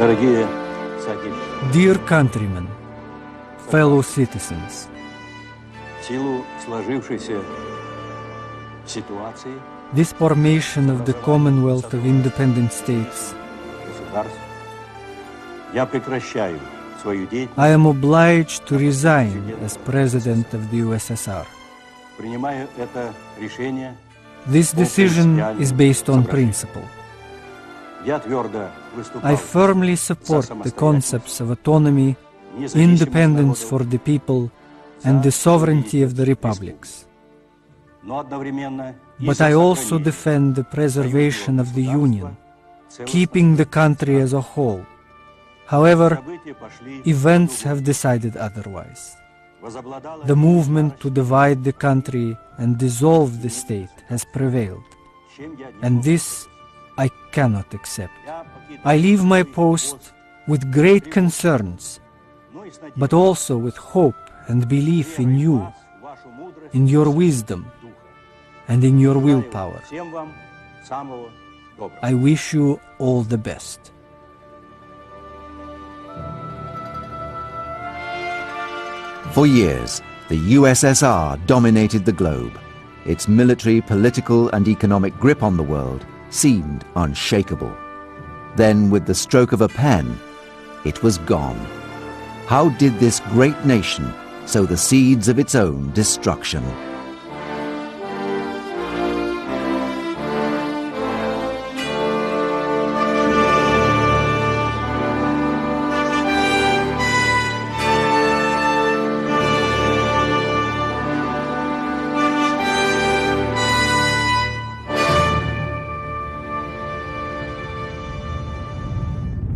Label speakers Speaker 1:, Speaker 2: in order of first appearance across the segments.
Speaker 1: Дорогие соотечественники,
Speaker 2: Dear countrymen, fellow citizens,
Speaker 1: в силу сложившейся ситуации
Speaker 2: this formation of the Commonwealth of Independent States,
Speaker 1: государств я прекращаю свою деятельность,
Speaker 2: I am obliged to resign as President of the USSR.
Speaker 1: принимаю это решение.
Speaker 2: This decision is based on principle.
Speaker 1: Я твердо
Speaker 2: I
Speaker 1: выступал
Speaker 2: firmly support the concepts of autonomy, independence for the people, and the sovereignty of the republics.
Speaker 1: но одновременно и
Speaker 2: But
Speaker 1: за
Speaker 2: I also
Speaker 1: сохранение
Speaker 2: defend the preservation of the Union, keeping the country as a whole. However,
Speaker 1: события пошли
Speaker 2: events have decided otherwise.
Speaker 1: возобладало
Speaker 2: The movement to divide the country and dissolve the state has prevailed,
Speaker 1: чем я не
Speaker 2: and this I cannot accept.
Speaker 1: я покидаю
Speaker 2: I leave my post with great concerns,
Speaker 1: но и с надеждой
Speaker 2: but also with hope and belief in you,
Speaker 1: вас, вашу мудрость,
Speaker 2: in your wisdom,
Speaker 1: духа.
Speaker 2: and in your
Speaker 1: Желаю
Speaker 2: willpower.
Speaker 1: всем вам самого доброго.
Speaker 2: I wish you all the best.
Speaker 3: For years, the USSR dominated the globe. Its military, political and economic grip on the world seemed unshakable. Then, with the stroke of a pen, it was gone. How did this great nation sow the seeds of its own destruction?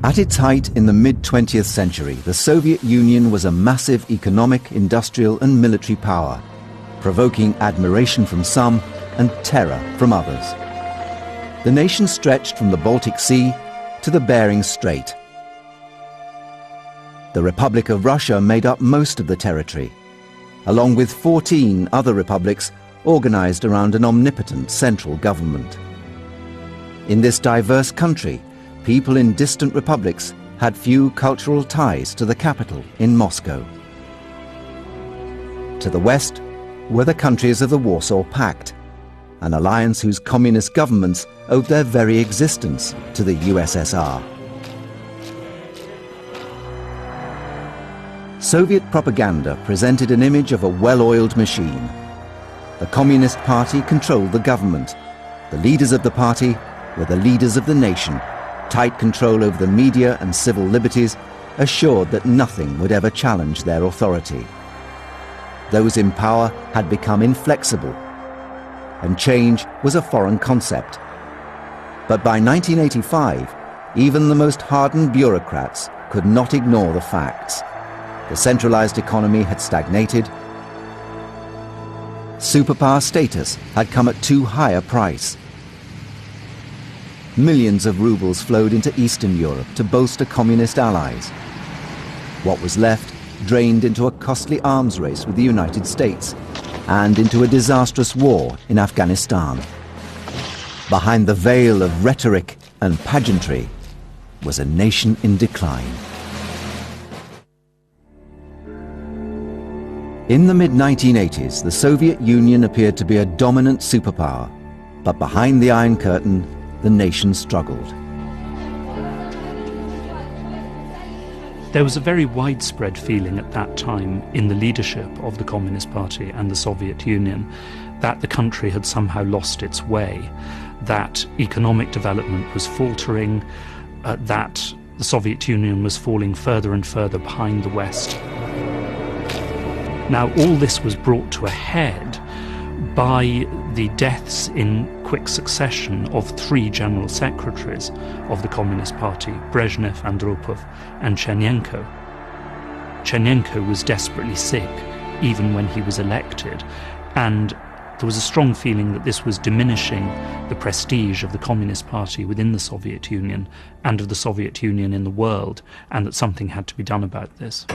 Speaker 3: At its height in the mid-20th century, the Soviet Union was a massive economic, industrial and military power, provoking admiration from some and terror from others. The nation stretched from the Baltic Sea to the Bering Strait. The Republic of Russia made up most of the territory, along with 14 other republics organized around an omnipotent central government. In this diverse country, people in distant republics had few cultural ties to the capital in Moscow. To the west were the countries of the Warsaw Pact, an alliance whose communist governments owed their very existence to the USSR. Soviet propaganda presented an image of a well-oiled machine. The Communist Party controlled the government. The leaders of the party were the leaders of the nation. Tight control over the media and civil liberties assured that nothing would ever challenge their authority. Those in power had become inflexible, and change was a foreign concept. But by 1985, even the most hardened bureaucrats could not ignore the facts. The centralized economy had stagnated. Superpower status had come at too high a price. Millions of rubles flowed into Eastern Europe to bolster communist allies. What was left drained into a costly arms race with the United States and into a disastrous war in Afghanistan. Behind the veil of rhetoric and pageantry was a nation in decline. In the mid-1980s, the Soviet Union appeared to be a dominant superpower, but behind the Iron Curtain, the nation struggled.
Speaker 4: There was a very widespread feeling at that time in the leadership of the Communist Party and the Soviet Union that the country had somehow lost its way, that economic development was faltering, that the Soviet Union was falling further and further behind the West. Now, all this was brought to a head by the deaths in quick succession of three general secretaries of the Communist Party, Brezhnev, Andropov and Chernenko. Chernenko was desperately sick even when he was elected, and there was a strong feeling that this was diminishing the prestige of the Communist Party within the Soviet Union and of the Soviet Union in the world, and that something had to be done about this.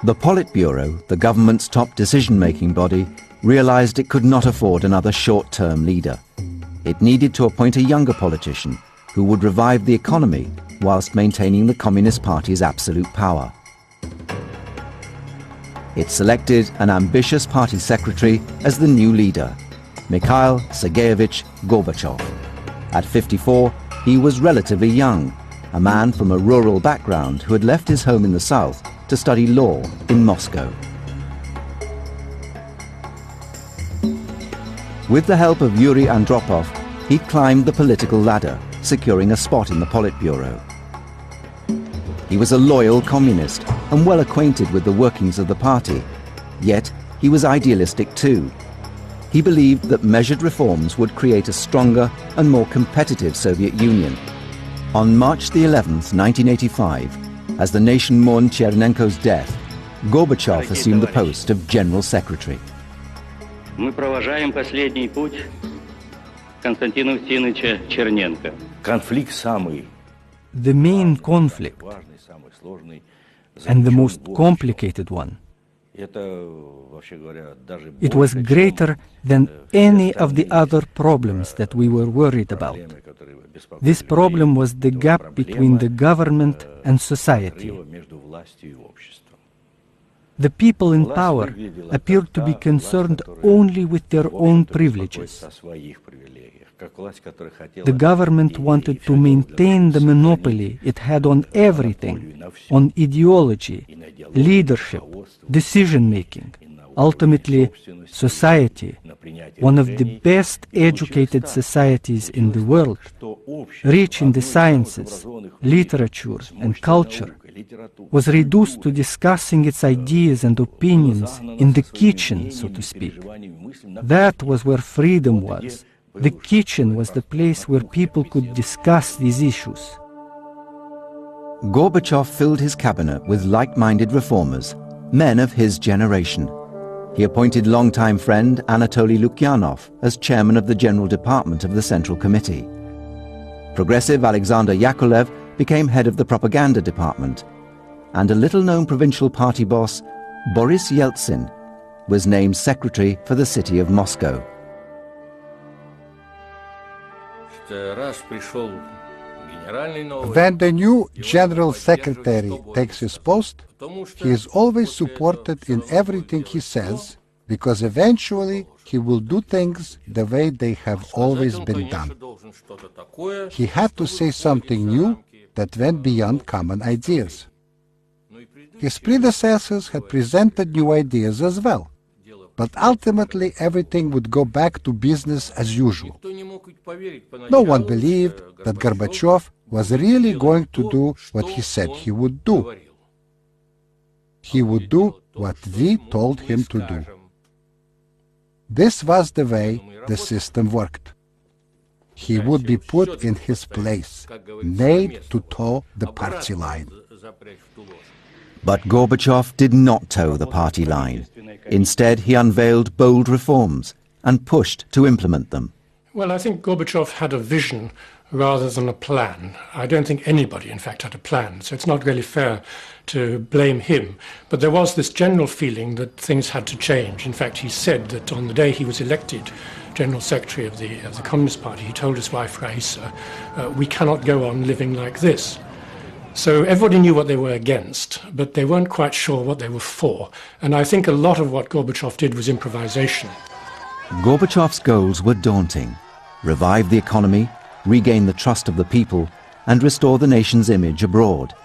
Speaker 3: The Politburo, the government's top decision-making body, realized it could not afford another short-term leader. It needed to appoint a younger politician who would revive the economy whilst maintaining the Communist Party's absolute power. It selected an ambitious party secretary as the new leader, Mikhail Sergeyevich Gorbachev. At 54, he was relatively young, a man from a rural background who had left his home in the south to study law in Moscow. With the help of Yuri Andropov, he climbed the political ladder, securing a spot in the Politburo. He was a loyal communist and well acquainted with the workings of the party, yet he was idealistic too. He believed that measured reforms would create a stronger and more competitive Soviet Union. On March the 11th, 1985, as the nation mourned Chernenko's death, Gorbachev assumed the post of General Secretary.
Speaker 5: Мы провожаем последний путь Константина Устиновича Черненко.
Speaker 1: Конфликт самый
Speaker 2: The main conflict,
Speaker 1: важный, самый сложный.
Speaker 2: and the most complicated one,
Speaker 1: Это, вообще говоря, даже
Speaker 2: it was
Speaker 1: больше,
Speaker 2: greater than any of the other problems that we were worried about.
Speaker 1: проблемы, которые беспокоили
Speaker 2: This problem
Speaker 1: людей.
Speaker 2: was the
Speaker 1: Это
Speaker 2: gap
Speaker 1: проблема,
Speaker 2: between the government and society.
Speaker 1: разрыва между властью и обществом.
Speaker 2: The people in power appeared to be concerned only with their own privileges.
Speaker 1: О своих привилегиях, как власть, которая хотела
Speaker 2: The government wanted to maintain the monopoly it had on everything, on ideology, leadership, decision-making, ultimately society, one of the best educated societies in the world, rich in the sciences, literature and culture, was reduced to discussing its ideas and opinions in the kitchen, so to speak. That was where freedom was. The kitchen was the place where people could discuss these issues.
Speaker 3: Gorbachev filled his cabinet with like-minded reformers, men of his generation. He appointed longtime friend Anatoly Lukyanov as chairman of the General Department of the Central Committee. Progressive Alexander Yakolev became head of the propaganda department, and a little-known provincial party boss, Boris Yeltsin, was named secretary for the city of Moscow.
Speaker 6: When the new General Secretary takes his post, he is always supported in everything he says, because eventually he will do things the way they have always been done. He had to say something new that went beyond common ideas. His predecessors had presented new ideas as well, but ultimately everything would go back to business as usual. No one believed that Gorbachev was really going to do what he said he would do. He would do what we told him to do. This was the way the system worked. He would be put in his place, made to toe the party line.
Speaker 3: But Gorbachev did not toe the party line. Instead, he unveiled bold reforms and pushed to implement them.
Speaker 7: Well, I think Gorbachev had a vision rather than a plan. I don't think anybody, in fact, had a plan, so it's not really fair to blame him. But there was this general feeling that things had to change. In fact, he said that on the day he was elected General Secretary of the Communist Party, he told his wife Raisa, we cannot go on living like this. So everybody knew what they were against, but they weren't quite sure what they were for. And I think a lot of what Gorbachev did was improvisation.
Speaker 3: Gorbachev's goals were daunting: revive the economy, regain the trust of the people, and restore the nation's image abroad.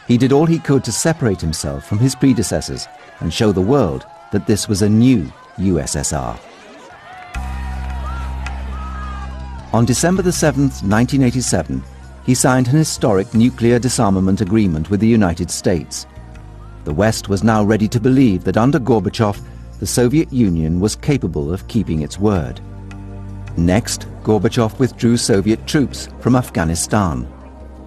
Speaker 3: He did all he could to separate himself from his predecessors and show the world that this was a new USSR. On December the 7th, 1987, he signed an historic nuclear disarmament agreement with the United States. The West was now ready to believe that under Gorbachev, the Soviet Union was capable of keeping its word. Next, Gorbachev withdrew Soviet troops from Afghanistan.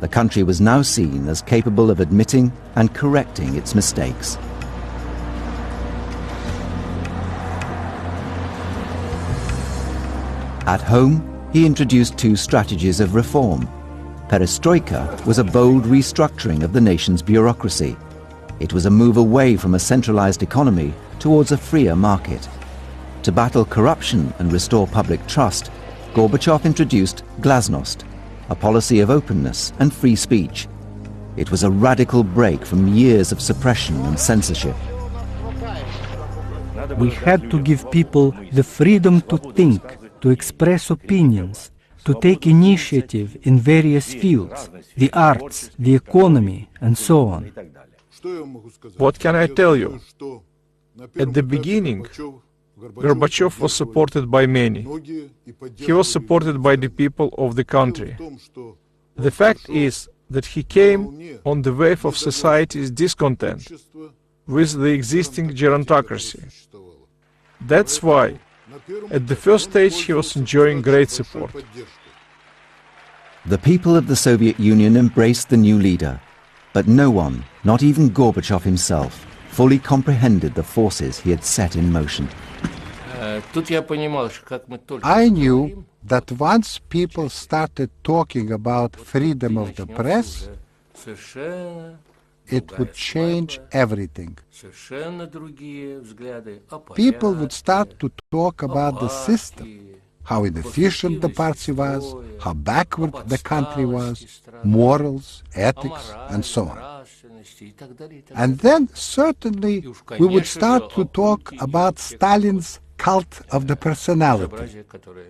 Speaker 3: The country was now seen as capable of admitting and correcting its mistakes. At home, he introduced two strategies of reform. Perestroika was a bold restructuring of the nation's bureaucracy. It was a move away from a centralized economy towards a freer market. To battle corruption and restore public trust, Gorbachev introduced glasnost, a policy of openness and free speech. It was a radical break from years of suppression and censorship.
Speaker 2: We had to give people the freedom to think, to express opinions, to take initiative in various fields, the arts, the economy, and so on.
Speaker 8: What can I tell you? At the beginning, Gorbachev was supported by many. He was supported by the people of the country. The fact is that he came on the wave of society's discontent with the existing gerontocracy. That's why, at the first stage, he was enjoying great support.
Speaker 3: The people of the Soviet Union embraced the new leader, but no one, not even Gorbachev himself, fully comprehended the forces he had set in motion.
Speaker 6: I knew that once people started talking about freedom of the press, it would change everything. People would start to talk about the system, how inefficient the party was, how backward the country was, morals, ethics, and so on. And then certainly we would start to talk about Stalin's cult of the personality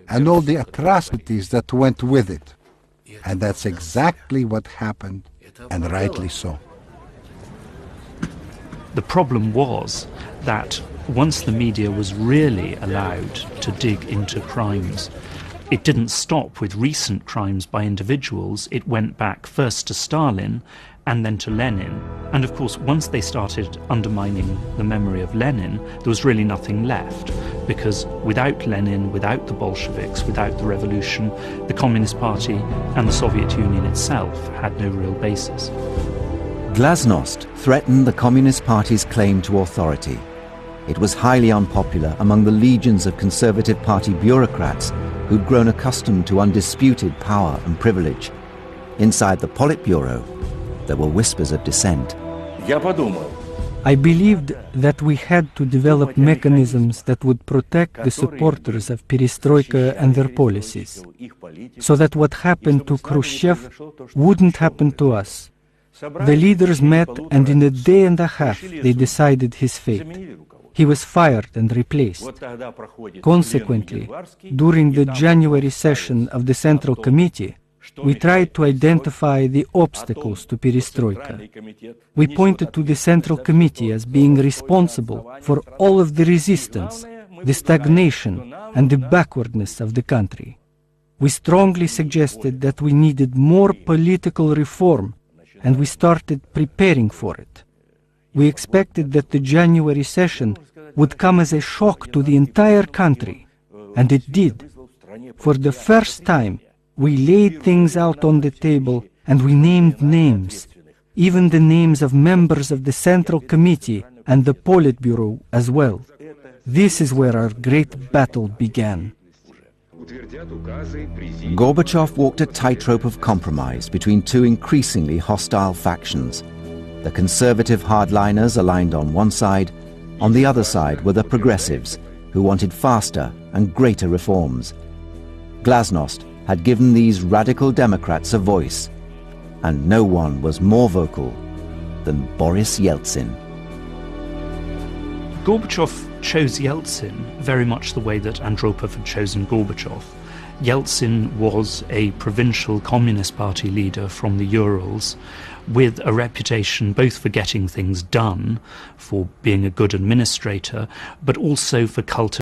Speaker 6: and all the atrocities that went with it. And that's exactly what happened, and rightly so.
Speaker 4: The problem was that once the media was really allowed to dig into crimes, it didn't stop with recent crimes by individuals. It went back first to Stalin and then to Lenin. And of course, once they started undermining the memory of Lenin, there was really nothing left, because without Lenin, without the Bolsheviks, without the revolution, the Communist Party and the Soviet Union itself had no real basis.
Speaker 3: Glasnost threatened the Communist Party's claim to authority. It was highly unpopular among the legions of Conservative Party bureaucrats who'd grown accustomed to undisputed power and privilege. Inside the Politburo, there were whispers of dissent.
Speaker 2: I believed that we had to develop mechanisms that would protect the supporters of perestroika and their policies, so that what happened to Khrushchev wouldn't happen to us. The leaders met, and in a day and a half they decided his fate. He was fired and replaced. Consequently, during the January session of the Central Committee, we tried to identify the obstacles to perestroika. We pointed to the Central Committee as being responsible for all of the resistance, the stagnation, and the backwardness of the country. We strongly suggested that we needed more political reform, and we started preparing for it. We expected that the January session would come as a shock to the entire country, and it did. For the first time, we laid things out on the table and we named names, even the names of members of the Central Committee and the Politburo as well. This is where our great battle began.
Speaker 3: Gorbachev walked a tightrope of compromise between two increasingly hostile factions. The conservative hardliners aligned on one side. On the other side were the progressives, who wanted faster and greater reforms. Glasnost had given these radical Democrats a voice, and no one was more vocal than Boris Yeltsin.
Speaker 4: Gorbachev chose Yeltsin very much the way that Andropov had chosen Gorbachev. Yeltsin was a provincial Communist Party leader from the Urals with a reputation both for getting things done, for being a good administrator, but also for cultivating